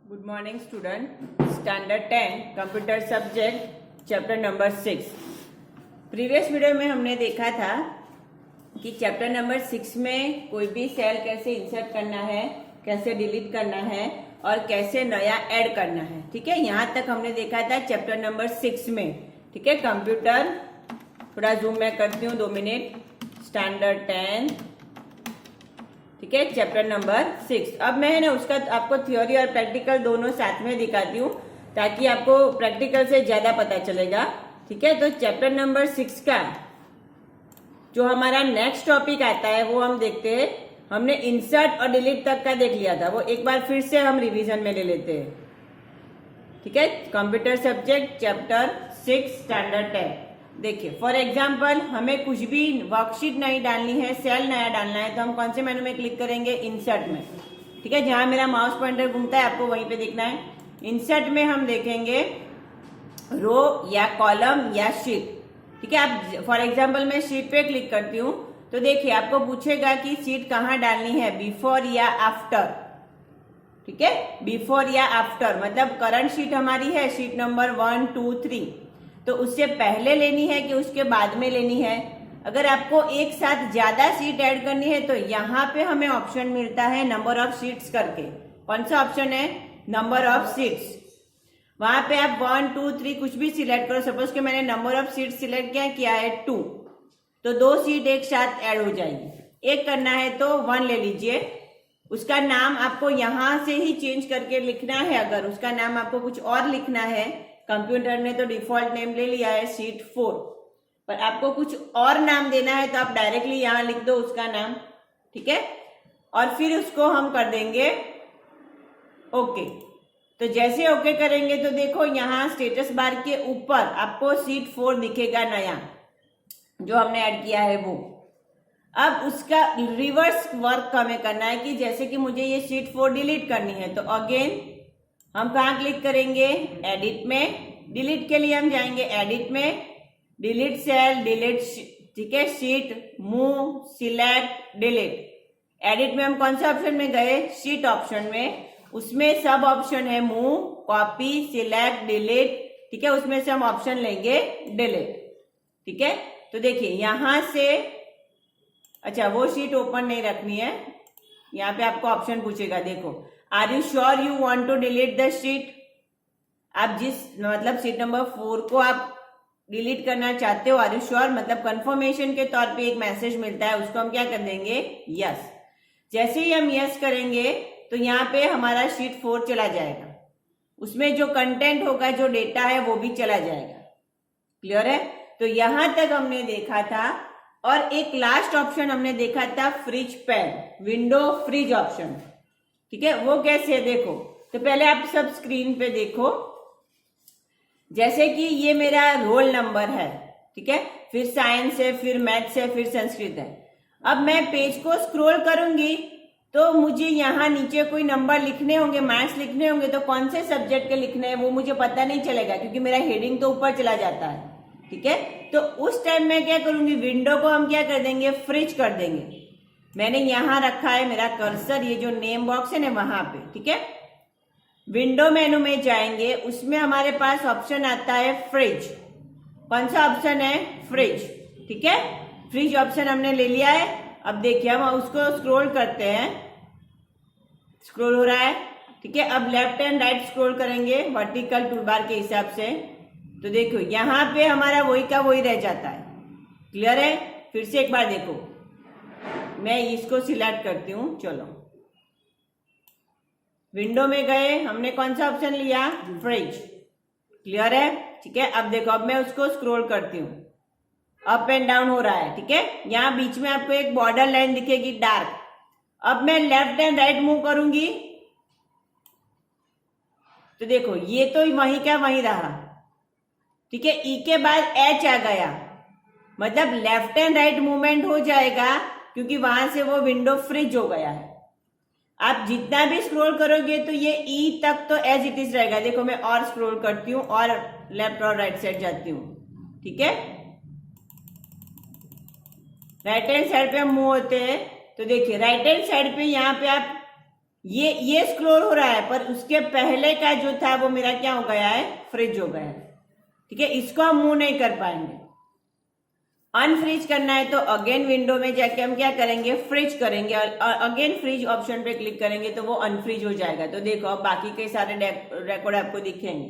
Good morning student. Standard 10 computer subject chapter number 6। Previous video में हमने देखा था कि चैप्टर नंबर 6 में कोई भी सेल कैसे इंसर्ट करना है, कैसे डिलीट करना है और कैसे नया ऐड करना है। ठीक है, यहाँ तक हमने देखा था चैप्टर नंबर 6 में। ठीक है, कंप्यूटर थोड़ा जूम मैं करती हूँ 2 मिनट। स्टैंडर्ड 10, ठीक है, चैप्टर नंबर 6। अब मैं है ना उसका आपको थ्योरी और प्रैक्टिकल दोनों साथ में दिखाती हूँ ताकि आपको प्रैक्टिकल से ज्यादा पता चलेगा। ठीक है, तो चैप्टर नंबर 6 का जो हमारा नेक्स्ट टॉपिक आता है वो हम देखते हैं। हमने इंसर्ट और डिलीट तक का देख लिया था, वो एक बार फिर से हम रिवीजन में ले लेते हैं। ठीक है, कंप्यूटर सब्जेक्ट चैप्टर 6 स्टैंडर्ड 10। देखिए, फॉर एग्जाम्पल हमें कुछ भी वर्कशीट नहीं डालनी है, सेल नया डालना है, तो हम कौन से मेनू में क्लिक करेंगे? इंसर्ट में। ठीक है, जहां मेरा माउस पॉइंटर घूमता है आपको वहीं पे देखना है। इंसर्ट में हम देखेंगे रो या कॉलम या शीट। ठीक है, आप फॉर एग्जाम्पल मैं शीट पे क्लिक करती हूँ तो देखिए आपको पूछेगा कि शीट कहाँ डालनी है, बिफोर या आफ्टर। ठीक है, बिफोर या आफ्टर मतलब करंट शीट हमारी है शीट नंबर 1, 2, 3, तो उससे पहले लेनी है कि उसके बाद में लेनी है। अगर आपको एक साथ ज्यादा शीट ऐड करनी है तो यहाँ पे हमें ऑप्शन मिलता है नंबर ऑफ शीट्स करके। कौन सा ऑप्शन है? Number of sheets. वहां पे आप 1, 2, 3 कुछ भी सिलेक्ट करो। सपोज कि मैंने नंबर ऑफ शीट सिलेक्ट किया है 2, तो 2 शीट एक साथ ऐड हो जाएगी। एक करना है तो 1 ले लीजिए, उसका नाम आपको यहां से ही चेंज करके लिखना है। अगर उसका नाम आपको कुछ और लिखना है, कंप्यूटर ने तो डिफॉल्ट नेम ले लिया है शीट 4, पर आपको कुछ और नाम देना है तो आप डायरेक्टली यहां लिख दो उसका नाम। ठीक है, और फिर उसको हम कर देंगे ओके। तो जैसे ओके करेंगे तो देखो यहाँ स्टेटस बार के ऊपर आपको शीट 4 दिखेगा नया, जो हमने ऐड किया है वो। अब उसका रिवर्स वर्क हमें करना है कि जैसे कि मुझे ये शीट 4 डिलीट करनी है तो अगेन हम कहाँ क्लिक करेंगे? एडिट में। डिलीट के लिए हम जाएंगे एडिट में, डिलीट सेल, डिलीट। ठीक है, sheet, move, select, delete. Edit में हम कौन से ऑप्शन में गए? शीट ऑप्शन में। उसमें सब ऑप्शन है मूव, कॉपी, सिलेक्ट, डिलीट। ठीक है, उसमें से हम ऑप्शन लेंगे डिलीट। ठीक है, तो देखिए यहां से, अच्छा वो शीट ओपन नहीं रखनी है, यहाँ पे आपको ऑप्शन पूछेगा। देखो, are you sure you want to delete the sheet. आप जिस मतलब शीट नंबर 4 को आप डिलीट करना चाहते हो, आर यू श्योर मतलब कंफर्मेशन के तौर पे एक मैसेज मिलता है, उसको हम क्या कर देंगे? यस। जैसे ही हम यस करेंगे तो यहाँ पे हमारा शीट 4 चला जाएगा, उसमें जो कंटेंट होगा, जो डेटा है वो भी चला जाएगा। क्लियर है? तो यहां तक हमने देखा था। और एक लास्ट ऑप्शन हमने देखा था fridge pan, window fridge option. ठीक है, वो कैसे है देखो। तो पहले आप सब स्क्रीन पे देखो, जैसे कि ये मेरा रोल नंबर है। ठीक है, फिर साइंस है, फिर मैथ्स है, फिर संस्कृत है। अब मैं पेज को स्क्रॉल करूंगी तो मुझे यहाँ नीचे कोई नंबर लिखने होंगे, मार्क्स लिखने होंगे, तो कौन से सब्जेक्ट के लिखने हैं वो मुझे पता नहीं चलेगा क्योंकि मेरा हेडिंग तो ऊपर चला जाता है। ठीक है, तो उस टाइम मैं क्या करूंगी? विंडो को हम क्या कर देंगे? फ्रिज कर देंगे। मैंने यहां रखा है मेरा कर्सर, ये जो नेम बॉक्स है ना वहां पे। ठीक है, विंडो मेनू में जाएंगे, उसमें हमारे पास ऑप्शन आता है फ्रिज। कौन सा ऑप्शन है? फ्रिज। ठीक है, फ्रिज ऑप्शन हमने ले लिया है। अब देखिए हम उसको स्क्रॉल करते हैं, स्क्रॉल हो रहा है। ठीक है, अब लेफ्ट एंड राइट स्क्रॉल करेंगे वर्टिकल टूलबार के हिसाब से, तो देखो यहां पे हमारा वही का वही रह जाता है। क्लियर है? फिर से एक बार देखो, मैं इसको सिलेक्ट करती हूं। चलो, विंडो में गए, हमने कौन सा ऑप्शन लिया? फ्रिज। क्लियर है? ठीक है, अब देखो, अब मैं उसको स्क्रॉल करती हूँ, अप एंड डाउन हो रहा है। ठीक है, यहाँ बीच में आपको एक बॉर्डर लाइन दिखेगी डार्क। अब मैं लेफ्ट एंड राइट मूव करूंगी तो देखो ये तो वहीं का वहीं रहा। ठीक है, ई के बाद एच आ गया, मतलब लेफ्ट एंड राइट मूवमेंट हो जाएगा क्योंकि वहां से वो विंडो फ्रिज हो गया है। आप जितना भी स्क्रॉल करोगे तो ये ई तक तो एज इट इज रहेगा। देखो मैं और स्क्रॉल करती हूँ और लेफ्ट और राइट साइड जाती हूँ। ठीक है, राइट हैंड साइड पे हम मूव होते हैं तो देखिए राइट हैंड साइड पे यहाँ पे आप ये स्क्रॉल हो रहा है, पर उसके पहले का जो था वो मेरा क्या हो गया है, फ्रिज हो गया है। ठीक है, इसको हम मूव नहीं कर पाएंगे। अनफ्रीज करना है तो अगेन विंडो में जाके हम क्या करेंगे, फ्रीज करेंगे, और अगेन फ्रीज ऑप्शन पे क्लिक करेंगे तो वो अनफ्रीज हो जाएगा। तो देखो अब बाकी के सारे रिकॉर्ड आपको दिखेंगे।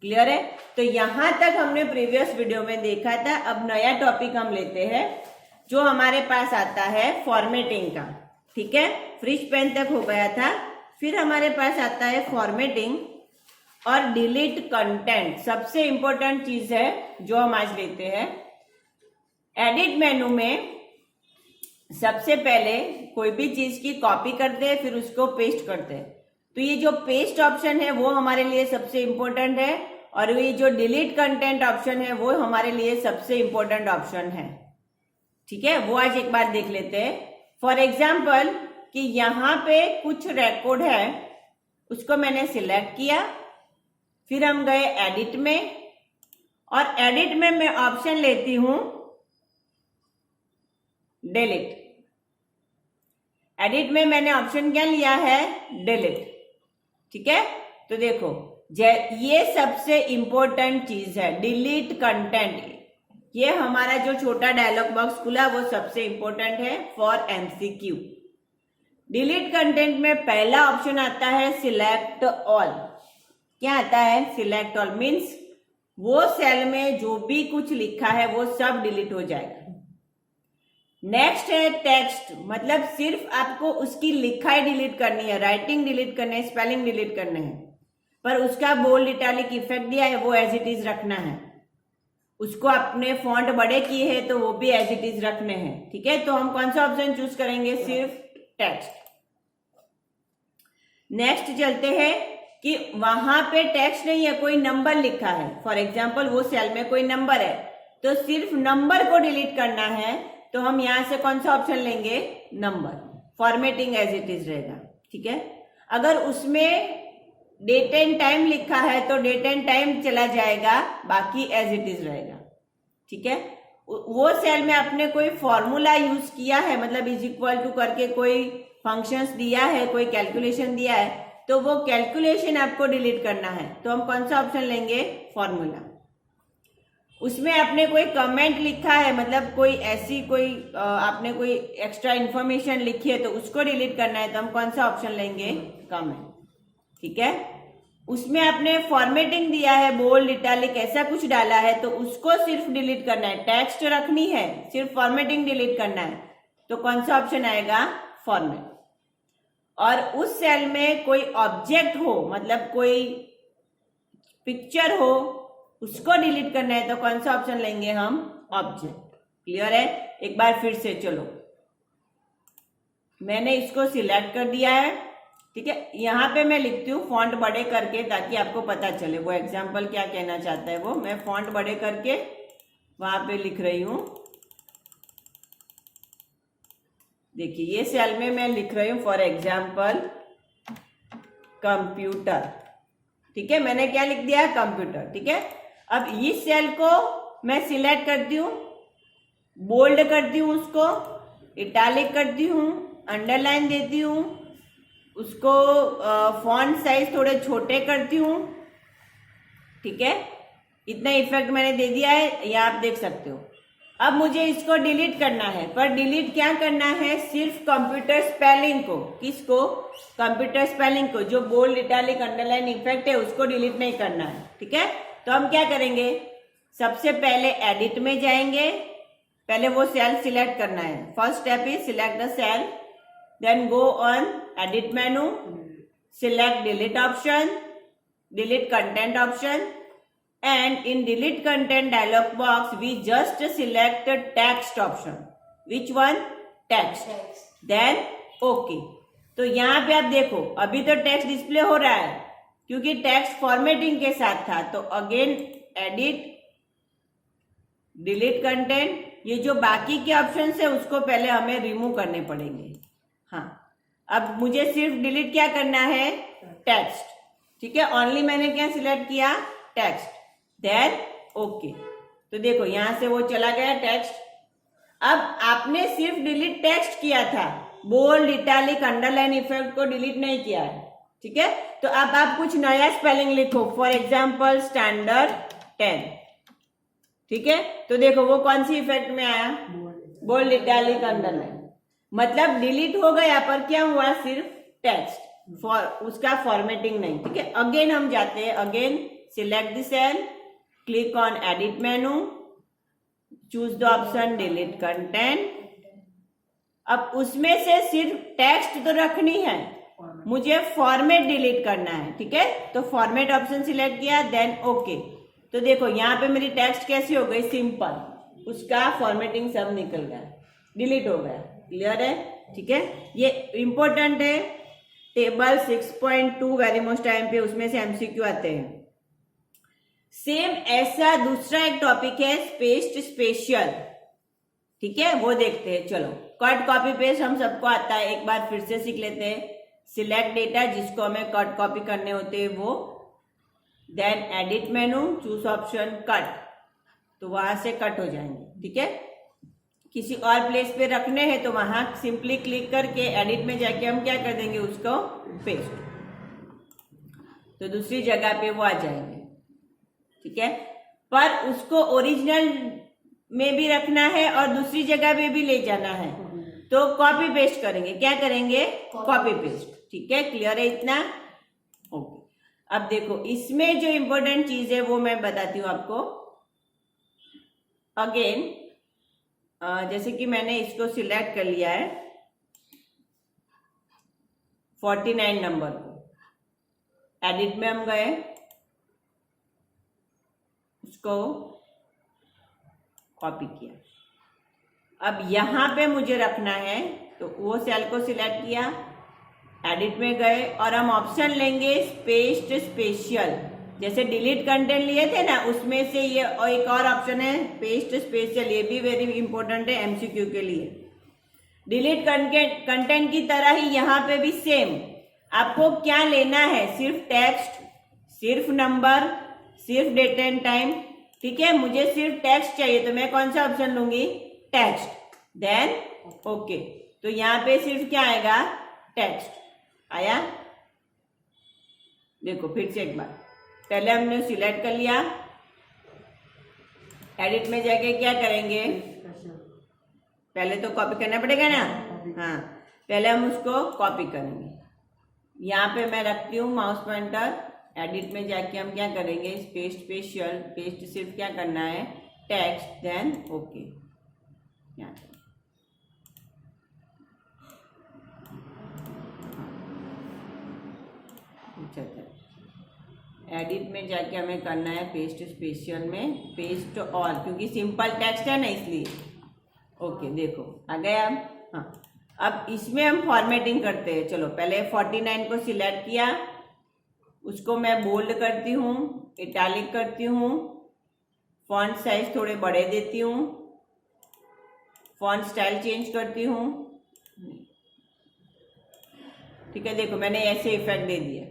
क्लियर है? तो यहां तक हमने प्रीवियस वीडियो में देखा था। अब नया टॉपिक हम लेते हैं जो हमारे पास आता है फॉर्मेटिंग का। ठीक है, फ्रीज पेन तक हो गया था, फिर हमारे पास आता है फॉर्मेटिंग और डिलीट कंटेंट। सबसे इंपॉर्टेंट चीज है जो हम आज लेते हैं। एडिट मेनू में सबसे पहले कोई भी चीज की कॉपी करते हैं, फिर उसको पेस्ट करते हैं। तो ये जो पेस्ट ऑप्शन है वो हमारे लिए सबसे इंपॉर्टेंट है, और ये जो डिलीट कंटेंट ऑप्शन है वो हमारे लिए सबसे इंपॉर्टेंट ऑप्शन है। ठीक है, वो आज एक बार देख लेते हैं। फॉर एग्जाम्पल कि यहां पे कुछ रिकॉर्ड है, उसको मैंने सिलेक्ट किया, फिर हम गए एडिट में, और एडिट में मैं ऑप्शन लेती हूं डिलीट। एडिट में मैंने ऑप्शन क्या लिया है, डिलीट। ठीक है, तो देखो ये सबसे इंपॉर्टेंट चीज है, डिलीट कंटेंट। ये हमारा जो छोटा डायलॉग बॉक्स खुला वो सबसे इंपॉर्टेंट है फॉर एमसीक्यू। डिलीट कंटेंट में पहला ऑप्शन आता है सिलेक्ट ऑल। क्या आता है, सिलेक्ट ऑल मीन्स वो सेल में जो भी कुछ लिखा है वो सब डिलीट हो जाएगा। नेक्स्ट है टेक्स्ट, मतलब सिर्फ आपको उसकी लिखाई डिलीट करनी है, राइटिंग डिलीट करनी है, स्पेलिंग डिलीट करने हैं, पर उसका बोल्ड इटैलिक इफेक्ट दिया है वो एज इट इज रखना है। उसको अपने फॉन्ट बड़े किए हैं तो वो भी एज इट इज रखने हैं। ठीक है, तो हम कौन सा ऑप्शन चूज करेंगे, सिर्फ टेक्स्ट। नेक्स्ट चलते हैं कि वहां पे टेक्स्ट नहीं है, कोई नंबर लिखा है। फॉर एग्जाम्पल वो सेल में कोई नंबर है, तो सिर्फ नंबर को डिलीट करना है, तो हम यहां से कौन सा ऑप्शन लेंगे, number. Formatting as it is रहेगा। ठीक है, अगर उसमें डेट एंड टाइम लिखा है तो डेट एंड टाइम चला जाएगा, बाकी एज इट इज रहेगा। ठीक है, वो सेल में आपने कोई फॉर्मूला यूज किया है, मतलब इज इक्वल टू करके कोई फंक्शंस दिया है, कोई कैलकुलेशन दिया है, तो वो कैलकुलेशन आपको डिलीट करना है, तो हम कौन सा ऑप्शन लेंगे, फॉर्मूला। उसमें आपने कोई कमेंट लिखा है, मतलब कोई ऐसी कोई आपने कोई एक्स्ट्रा इंफॉर्मेशन लिखी है तो उसको डिलीट करना है, तो हम कौन सा ऑप्शन लेंगे, कमेंट। ठीक है, उसमें आपने फॉर्मेटिंग दिया है, बोल्ड इटैलिक ऐसा कुछ डाला है, तो उसको सिर्फ डिलीट करना है, टेक्स्ट रखनी है, सिर्फ फॉर्मेटिंग डिलीट करना है, तो कौन सा ऑप्शन आएगा, फॉर्मेट। और उस सेल में कोई ऑब्जेक्ट हो, मतलब कोई पिक्चर हो, उसको डिलीट करना है, तो कौन सा ऑप्शन लेंगे हम, ऑब्जेक्ट। क्लियर है? एक बार फिर से चलो, मैंने इसको सिलेक्ट कर दिया है। ठीक है, यहां पे मैं लिखती हूँ फॉन्ट बड़े करके, ताकि आपको पता चले वो एग्जाम्पल क्या कहना चाहता है। वो मैं फॉन्ट बड़े करके वहां पे लिख रही हूं। देखिए ये सेल में मैं लिख रही हूं फॉर एग्जाम्पल कंप्यूटर। ठीक है, मैंने क्या लिख दिया, कंप्यूटर। ठीक है, अब इस सेल को मैं सिलेक्ट करती हूँ, बोल्ड करती हूँ, उसको इटैलिक करती हूँ, अंडरलाइन देती हूँ, उसको फॉन्ट साइज थोड़े छोटे करती हूँ। ठीक है, इतना इफेक्ट मैंने दे दिया है, ये आप देख सकते हो। अब मुझे इसको डिलीट करना है, पर डिलीट क्या करना है, सिर्फ कंप्यूटर स्पेलिंग को। किसको, कंप्यूटर स्पेलिंग को, जो बोल्ड इटैलिक अंडरलाइन इफेक्ट है उसको डिलीट नहीं करना है। ठीक है, तो हम क्या करेंगे, सबसे पहले एडिट में जाएंगे, पहले वो सेल सिलेक्ट करना है। First step is select the cell, then go on edit menu, select delete option, delete content option, and in delete content dialog box we just select the text option. Which one, text. Then okay. तो यहाँ पे आप देखो अभी तो text display हो रहा है क्योंकि टेक्स्ट फॉर्मेटिंग के साथ था। तो अगेन एडिट, डिलीट कंटेंट, ये जो बाकी के ऑप्शन है उसको पहले हमें रिमूव करने पड़ेंगे। हाँ, अब मुझे सिर्फ डिलीट क्या करना है, टेक्स्ट। ठीक है, ओनली मैंने क्या सिलेक्ट किया, टेक्स्ट, देन ओके। तो देखो यहां से वो चला गया टेक्स्ट। अब आपने सिर्फ डिलीट टेक्स्ट किया था, बोल्ड, इटैलिक, अंडरलाइन इफेक्ट को डिलीट नहीं किया है, ठीक है। तो अब आप कुछ नया स्पेलिंग लिखो, फॉर एग्जाम्पल स्टैंडर्ड 10, ठीक है। तो देखो वो कौन सी इफेक्ट में आया, बोल्ड, इटैलिक, अंडरलाइन, मतलब डिलीट हो गया पर क्या हुआ, सिर्फ टेक्स्ट, उसका फॉर्मेटिंग नहीं, ठीक है। अगेन हम जाते हैं, again select the cell, click on edit menu, choose the option delete content. अब उसमें से सिर्फ टेक्स्ट तो रखनी है, मुझे फॉर्मेट डिलीट करना है, ठीक है। तो फॉर्मेट ऑप्शन सिलेक्ट किया, देन ओके। तो देखो यहाँ पे मेरी टेक्स्ट कैसी हो गई, सिंपल, उसका फॉर्मेटिंग सब निकल गया, डिलीट हो गया, क्लियर है, ठीक है। ये इंपॉर्टेंट है, टेबल 6.2 वेरी मोस्ट टाइम पे उसमें से एमसीक्यू आते हैं। सेम ऐसा दूसरा एक टॉपिक है स्पेस्ड स्पेशियल, ठीक है, वो देखते हैं। चलो कट कॉपी पेस्ट हम सबको आता है, एक बार फिर से सीख लेते हैं। सिलेक्ट डेटा, जिसको हमें कट कॉपी करने होते हैं वो, then edit menu, choose option cut, तो वहां से कट हो जाएंगे, ठीक है। किसी और प्लेस पे रखने हैं तो वहां सिंपली क्लिक करके एडिट में जाके हम क्या कर देंगे, उसको पेस्ट, तो दूसरी जगह पे वो आ जाएंगे, ठीक है। पर उसको ओरिजिनल में भी रखना है और दूसरी जगह पे भी ले जाना है, तो कॉपी पेस्ट करेंगे, क्या करेंगे, कॉपी पेस्ट, ठीक है, क्लियर है इतना, ओके। अब देखो इसमें जो इंपॉर्टेंट चीज है वो मैं बताती हूँ आपको। अगेन जैसे कि मैंने इसको सिलेक्ट कर लिया है 49 नंबर को, एडिट में हम गए, उसको कॉपी किया। अब यहां पे मुझे रखना है, तो वो सेल को सिलेक्ट किया, एडिट में गए और हम ऑप्शन लेंगे स्पेस्ड स्पेशियल, जैसे डिलीट कंटेंट लिए थे ना, उसमें से ये और एक और ऑप्शन है पेस्ट स्पेशियल, ये भी वेरी इंपॉर्टेंट है एमसीक्यू के लिए। डिलीट कंटेंट की तरह ही यहाँ पे भी सेम, आपको क्या लेना है, सिर्फ टेक्स्ट, सिर्फ नंबर, सिर्फ डेट एंड टाइम, ठीक है। मुझे सिर्फ टेक्स्ट चाहिए तो मैं कौन सा ऑप्शन लूंगी, टेक्स्ट, देन ओके। तो यहाँ पे सिर्फ क्या आएगा, टेक्स्ट आया। देखो फिर से एक बार, पहले हमने सिलेक्ट कर लिया, एडिट में जाके क्या करेंगे, पहले तो कॉपी करना पड़ेगा ना, हाँ, पहले हम उसको कॉपी करेंगे। यहाँ पे मैं रखती हूँ माउस पॉइंटर, एडिट में जाके हम क्या करेंगे, पेस्ट स्पेशियल, पेस्ट सिर्फ क्या करना है, टेक्स्ट, देन ओके। यहाँ एडिट में जाके हमें करना है पेस्ट स्पेशियल में पेस्ट ऑल, क्योंकि सिंपल टेक्स्ट है ना इसलिए, ओके। देखो आ गया अब, हाँ। अब इसमें हम फॉर्मेटिंग करते हैं। चलो पहले 49 को सिलेक्ट किया, उसको मैं बोल्ड करती हूँ, इटैलिक करती हूँ, फॉन्ट साइज थोड़े बड़े देती हूँ, फॉन्ट स्टाइल चेंज करती हूँ, ठीक है। देखो मैंने ऐसे इफेक्ट दे दिया।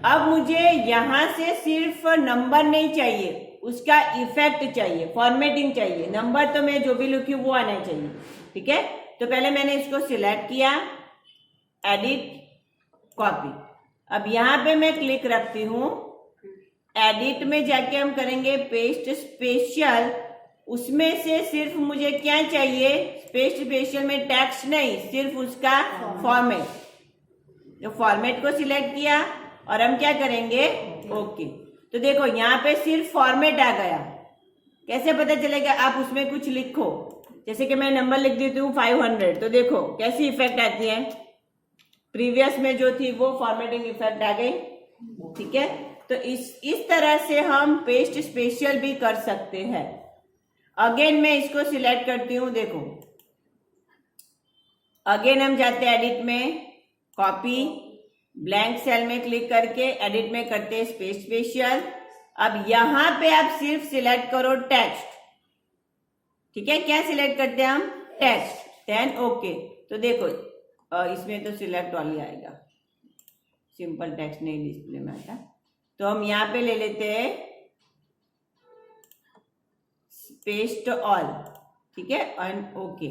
अब मुझे यहां से सिर्फ नंबर नहीं चाहिए, उसका इफेक्ट चाहिए, फॉर्मेटिंग चाहिए। नंबर तो मैं जो भी लिखी वो आना चाहिए, ठीक है। तो पहले मैंने इसको सिलेक्ट किया, एडिट, कॉपी। अब यहां पे मैं क्लिक रखती हूं, एडिट में जाके हम करेंगे पेस्ट स्पेशियल, उसमें से सिर्फ मुझे क्या चाहिए, पेस्ट स्पेशियल में टेक्स्ट नहीं, सिर्फ उसका फॉर्मेट। तो फॉर्मेट को सिलेक्ट किया और हम क्या करेंगे, ओके। तो देखो यहाँ पे सिर्फ फॉर्मेट आ गया। कैसे पता चलेगा, आप उसमें कुछ लिखो, जैसे कि मैं नंबर लिख देती हूँ 500, तो देखो कैसी इफेक्ट आती है, प्रीवियस में जो थी वो फॉर्मेटिंग इफेक्ट आ गई, ठीक है। तो इस तरह से हम पेस्ट स्पेशियल भी कर सकते हैं। अगेन मैं इसको सिलेक्ट करती हूँ, देखो अगेन हम जाते हैं एडिट में, कॉपी, ब्लैंक सेल में क्लिक करके एडिट में करते हैं पेस्ट स्पेशियल। अब यहां पे आप सिर्फ सिलेक्ट करो टेक्स्ट, ठीक है। क्या सिलेक्ट करते हैं हम, टेक्स्ट, देन ओके। तो देखो इसमें तो सिलेक्ट ऑल ही आएगा, सिंपल टेक्स्ट नहीं डिस्प्ले में आता। तो हम यहाँ पे ले लेते हैं पेस्ट ऑल, ठीक है, एंड ओके।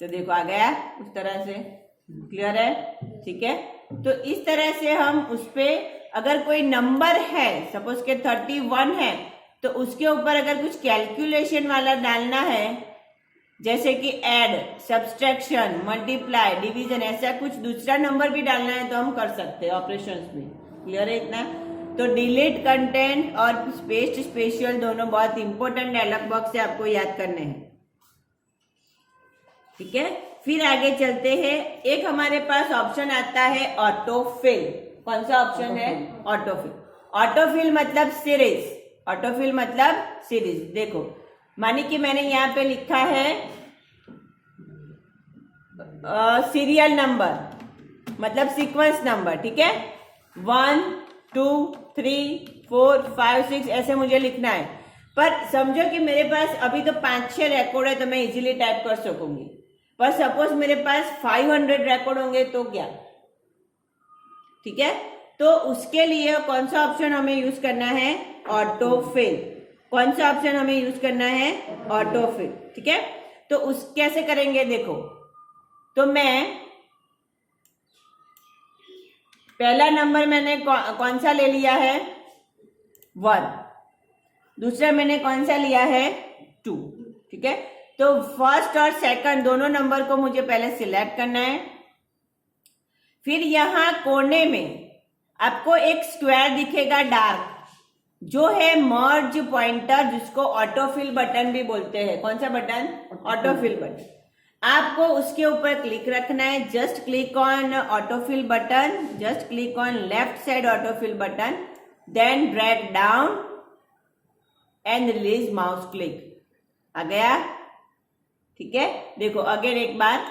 तो देखो आ गया उस तरह से, क्लियर है, ठीक है। तो इस तरह से हम उस पे अगर कोई नंबर है, सपोज के 31 है, तो उसके ऊपर अगर कुछ कैलकुलेशन वाला डालना है, जैसे कि ऐड, सब्सट्रैक्शन, मल्टीप्लाई, डिवीजन, ऐसा कुछ दूसरा नंबर भी डालना है तो हम कर सकते हैं ऑपरेशंस में, क्लियर है इतना। तो डिलीट कंटेंट और पेस्ट स्पेशल दोनों बहुत इंपॉर्टेंट डायलॉग बॉक्स से आपको याद करने हैं, ठीक है। फिर आगे चलते हैं, एक हमारे पास ऑप्शन आता है ऑटोफिल। कौन सा ऑप्शन है? ऑटोफिल। ऑटोफिल मतलब सीरीज, ऑटोफिल मतलब सीरीज। देखो माने कि मैंने यहाँ पे लिखा है सीरियल नंबर, मतलब सीक्वेंस नंबर, ठीक है। 1 2 3 4 5 6 ऐसे मुझे लिखना है, पर समझो कि मेरे पास अभी तो 5-6 रिकॉर्ड है तो मैं इजीली टाइप कर सकूंगी, पर सपोज मेरे पास 500 रिकॉर्ड होंगे तो क्या, ठीक है। तो उसके लिए कौन सा ऑप्शन हमें यूज करना है? ऑटोफिल। कौन सा ऑप्शन हमें यूज करना है? ऑटोफिल, ठीक है। तो उस कैसे करेंगे देखो, तो मैं पहला नंबर मैंने कौन सा ले लिया है? 1। दूसरा मैंने कौन सा लिया है? 2, ठीक है। तो फर्स्ट और सेकंड दोनों नंबर को मुझे पहले सिलेक्ट करना है। फिर यहां कोने में आपको एक स्क्वायर दिखेगा डार्क, जो है मर्ज पॉइंटर, जिसको ऑटोफिल बटन भी बोलते हैं। कौन सा बटन? Autofill button. आपको उसके ऊपर क्लिक रखना है। Just click on autofill button, just click on left side autofill button, then drag down and release mouse click. आ गया, ठीक है। देखो अगेन एक बार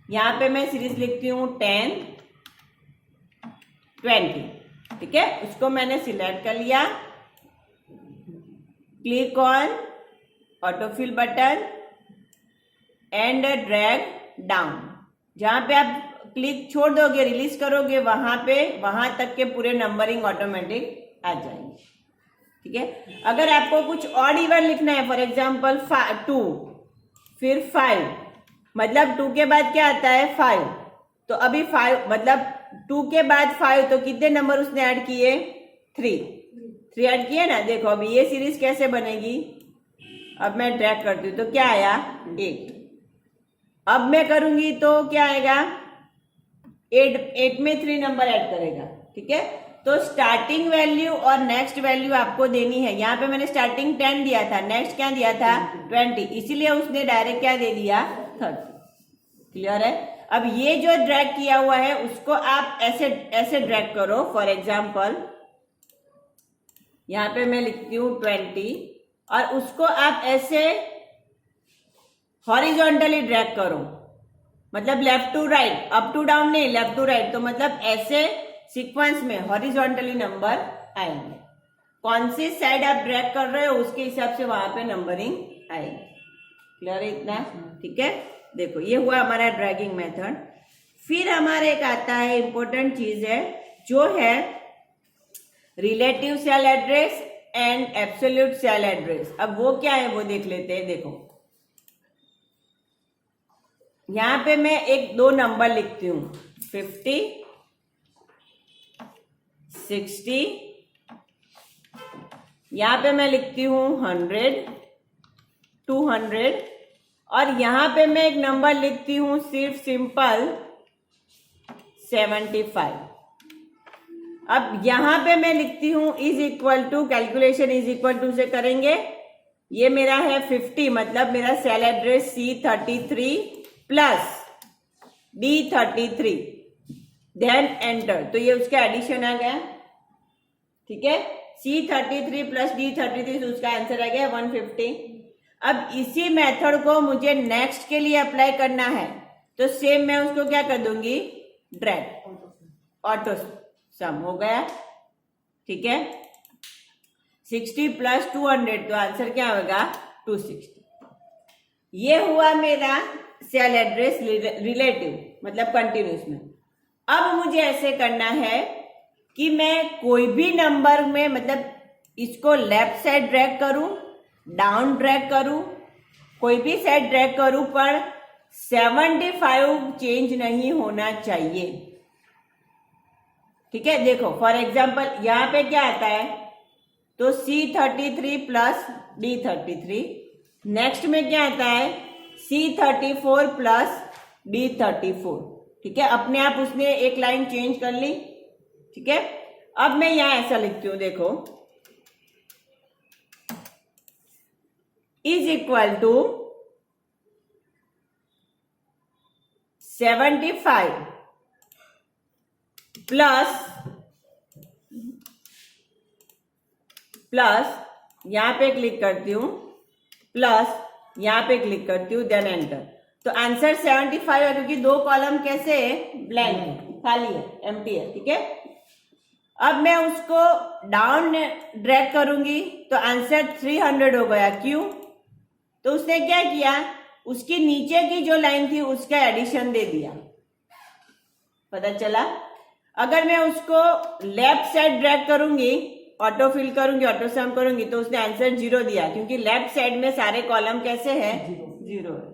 यहां पे मैं सीरीज लिखती हूं 10 20, ठीक है। उसको मैंने सिलेक्ट कर लिया। Click on autofill button and drag down. जहां पे आप क्लिक छोड़ दोगे, रिलीज करोगे, वहां तक के पूरे नंबरिंग ऑटोमेटिक आ जाएंगे, ठीक है। अगर आपको कुछ ऑड इवन लिखना है, फॉर एग्जाम्पल 2 फिर 5, मतलब 2 के बाद क्या आता है? 5। तो अभी 5 मतलब 2 के बाद 5, तो कितने नंबर उसने ऐड किए? 3 ऐड किए ना। देखो अभी ये सीरीज कैसे बनेगी, अब मैं ड्रैग करती हूँ तो क्या आया? 8। अब मैं करूंगी तो क्या आएगा? 8 में 3 नंबर ऐड करेगा, ठीक है। तो स्टार्टिंग वैल्यू और नेक्स्ट वैल्यू आपको देनी है। यहाँ पे मैंने स्टार्टिंग 10 दिया था, नेक्स्ट क्या दिया था? 20, इसीलिए उसने डायरेक्ट क्या दे दिया? 30, क्लियर है। अब ये जो ड्रैग किया हुआ है उसको आप ऐसे ड्रैग करो। फॉर एग्जाम्पल यहाँ पे मैं लिखती हूँ 20 और उसको आप ऐसे हॉरिजॉन्टली ड्रैग करो, मतलब left to right, up to down नहीं, लेफ्ट टू राइट। तो मतलब ऐसे सीक्वेंस में हॉरिजॉन्टली नंबर आएंगे। कौन सी साइड आप ड्रैग कर रहे हो उसके हिसाब से वहां पे नंबरिंग आएगी, क्लियर है इतना, ठीक है। देखो ये हुआ हमारा ड्रैगिंग मेथड। फिर हमारे एक आता है इंपॉर्टेंट चीज है, जो है relative cell address and absolute cell address. अब वो क्या है वो देख लेते हैं। देखो यहां पे मैं 2 नंबर लिखती हूं, 50 60, यहां पे मैं लिखती हूं 100 200, और यहां पे मैं एक नंबर लिखती हूं सिर्फ सिंपल 75। अब यहां पे मैं लिखती हूं is equal to, calculation is equal to से करेंगे। ये मेरा है 50, मतलब मेरा cell address C33 plus D33, then enter. तो ये उसका एडिशन आ गया, ठीक है। C33 प्लस D33, उसका आंसर आ गया 150। अब इसी मेथड को मुझे नेक्स्ट के लिए अप्लाई करना है, तो सेम मैं उसको क्या कर दूंगी? ड्रैग, ऑटो सम हो गया, ठीक है। 60 प्लस 200, तो आंसर क्या होगा? 260। ये हुआ मेरा सेल एड्रेस रिलेटिव, मतलब कंटिन्यूस में। अब मुझे ऐसे करना है कि मैं कोई भी नंबर में, मतलब इसको लेफ्ट साइड ड्रैग करूं, डाउन ड्रैग करूं, कोई भी साइड ड्रैग करूं, पर 75 चेंज नहीं होना चाहिए। ठीक है, देखो फॉर एग्जाम्पल यहाँ पे क्या आता है, तो C33 प्लस D33। नेक्स्ट में क्या आता है, C34 प्लस D34। ठीक है, अपने आप उसने एक लाइन चेंज कर ली। ठीक है, अब मैं यहां ऐसा लिखती हूं, देखो इज इक्वल टू 75 प्लस यहां पे क्लिक करती हूं, प्लस यहां पे क्लिक करती हूं, देन एंटर। तो आंसर 75 है, क्योंकि दो कॉलम कैसे है, ब्लैंक है, खाली है, एम्प्टी है। ठीक है, अब मैं उसको डाउन ड्रैग करूंगी तो आंसर 300 हो गया। क्यों, तो उसने क्या किया, उसकी नीचे की जो लाइन थी उसका एडिशन दे दिया। पता चला। अगर मैं उसको लेफ्ट साइड ड्रैग करूंगी, ऑटो फिल करूंगी, ऑटो सम करूंगी, तो उसने आंसर 0 दिया, क्योंकि लेफ्ट साइड में सारे कॉलम कैसे हैं, 0 है।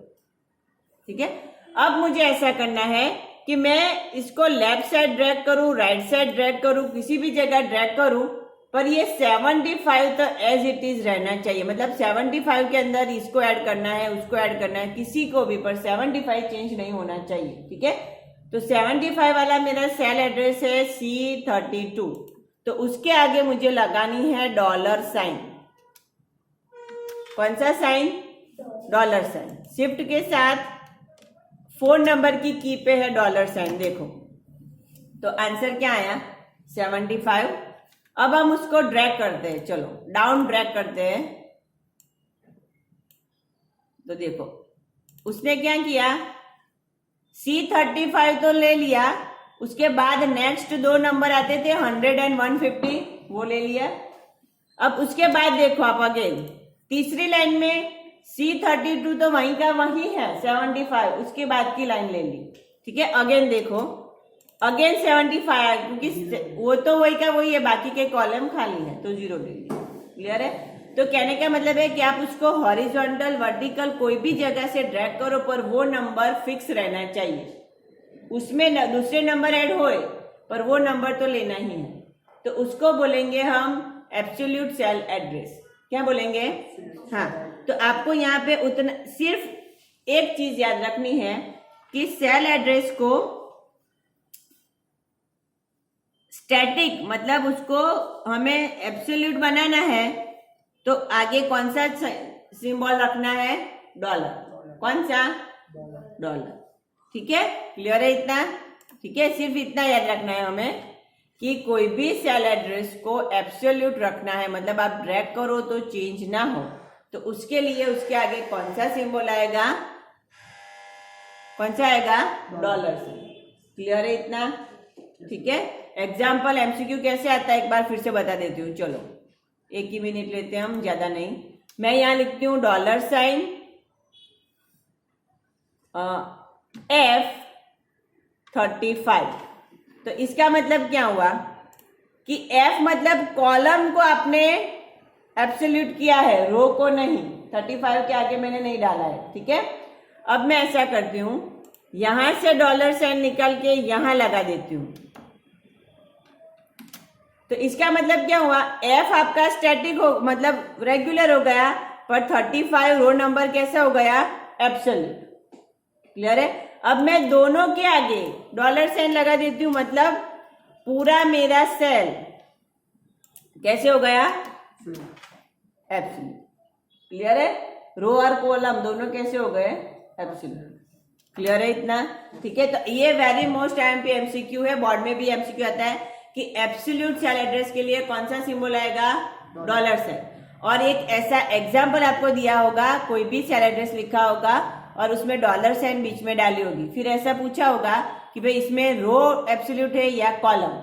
ठीक है, अब मुझे ऐसा करना है कि मैं इसको लेफ्ट साइड ड्रैग करूं, राइट साइड ड्रैग करूं, किसी भी जगह ड्रैग करूं, पर ये 75 तो एज इट इज रहना चाहिए। मतलब 75 के अंदर इसको ऐड करना है, उसको ऐड करना है, किसी को भी, पर 75 चेंज नहीं होना चाहिए। ठीक है, तो 75 वाला मेरा सेल एड्रेस है C32, तो उसके आगे मुझे लगानी है डॉलर साइन। कौन सा साइन, डॉलर साइन। शिफ्ट के साथ 4 नंबर की की पे है डॉलर साइन, देखो तो आंसर क्या आया, 75। अब हम उसको ड्रैग करते हैं, चलो डाउन ड्रैग करते हैं। तो देखो उसने क्या किया, C35 तो ले लिया, उसके बाद नेक्स्ट 2 नंबर आते थे 100 एंड 150, वो ले लिया। अब उसके बाद देखो आप अगेन तीसरी लाइन में C32 तो वहीं का वही है 75, उसके बाद की लाइन ले ली। ठीक है, अगेन देखो, अगेन 75, क्योंकि वो तो वही का वही है, बाकी के कॉलम खाली है, तो 0 ले लिया। क्लियर है। तो कहने का मतलब है कि आप उसको हॉरिजॉन्टल वर्टिकल कोई भी जगह से ड्रैग करो, पर वो नंबर फिक्स रहना चाहिए। उसमें दूसरे नंबर ऐड होए, पर वो नंबर तो लेना ही है। तो उसको बोलेंगे हम एब्सोल्यूट सेल एड्रेस। क्या बोलेंगे, हाँ। तो आपको यहाँ पे उतना, सिर्फ एक चीज याद रखनी है कि सेल एड्रेस को स्टैटिक, मतलब उसको हमें एब्सोल्यूट बनाना है, तो आगे कौन सा सिंबल रखना है, डॉलर। कौन सा, डॉलर। ठीक है, क्लियर है इतना। ठीक है, सिर्फ इतना याद रखना है हमें कि कोई भी सेल एड्रेस को एब्सोल्यूट रखना है, मतलब आप ड्रैग करो तो चेंज ना हो, तो उसके लिए उसके आगे कौन सा सिंबल आएगा, कौन सा आएगा, डॉलर से। क्लियर है इतना। ठीक है, एग्जाम्पल एमसीक्यू कैसे आता है एक बार फिर से बता देती हूँ। चलो 1 ही मिनट लेते हैं हम, ज्यादा नहीं। मैं यहां लिखती हूँ डॉलर साइन F35। तो इसका मतलब क्या हुआ कि F मतलब कॉलम को आपने एब्सोल्यूट किया है, रो को नहीं। 35 के आगे मैंने नहीं डाला है। ठीक है, अब मैं ऐसा करती हूं, यहां से डॉलर साइन निकाल के यहां लगा देती हूं। तो इसका मतलब क्या हुआ, F आपका स्टैटिक हो, मतलब रेगुलर हो गया, पर 35 रो नंबर कैसा हो गया, एब्सोल्यूट। क्लियर है। अब मैं दोनों के आगे डॉलर साइन लगा देती हूं, मतलब पूरा मेरा सेल कैसे हो गया, एब्सोल्यूट। क्लियर है, रो और कॉलम दोनों कैसे हो गए, एब्सोल्यूट। क्लियर है इतना। ठीक है, तो ये वेरी मोस्ट IMP MCQ है, बोर्ड में भी MCQ आता है कि एब्सोल्यूट सेल एड्रेस के लिए कौन सा सिंबल आएगा, डॉलर साइन। और एक ऐसा एग्जाम्पल आपको दिया होगा, कोई भी सेल एड्रेस लिखा होगा और उसमें डॉलर साइन बीच में डाली होगी, फिर ऐसा पूछा होगा कि भाई इसमें रो एब्सोल्यूट है या कॉलम।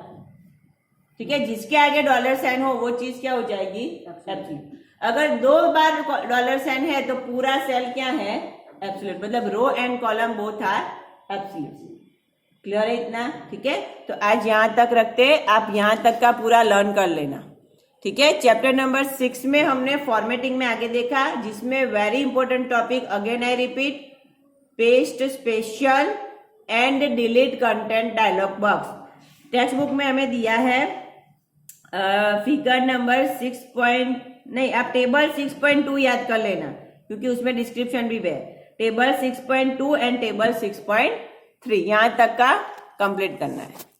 ठीक है, जिसके आगे डॉलर साइन हो वो चीज क्या हो जाएगी, एब्सोल्यूट। अगर 2 बार डॉलर साइन है तो पूरा सेल क्या है, एब्सोल्यूट, मतलब row and column both are absolute. Clear है इतना। ठीक है, तो आज यहां तक रखते, आप यहां तक का पूरा लर्न कर लेना। ठीक है, चैप्टर नंबर 6 में हमने फॉर्मेटिंग में आगे देखा, जिसमें very important topic, again I repeat, paste special and delete content dialog box. Text book में हमें दिया है फिगर नंबर 6 आप टेबल 6.2 याद कर लेना क्योंकि उसमें डिस्क्रिप्शन भी है। टेबल 6.2 एंड टेबल 6.3 यहाँ तक का कंप्लीट करना है।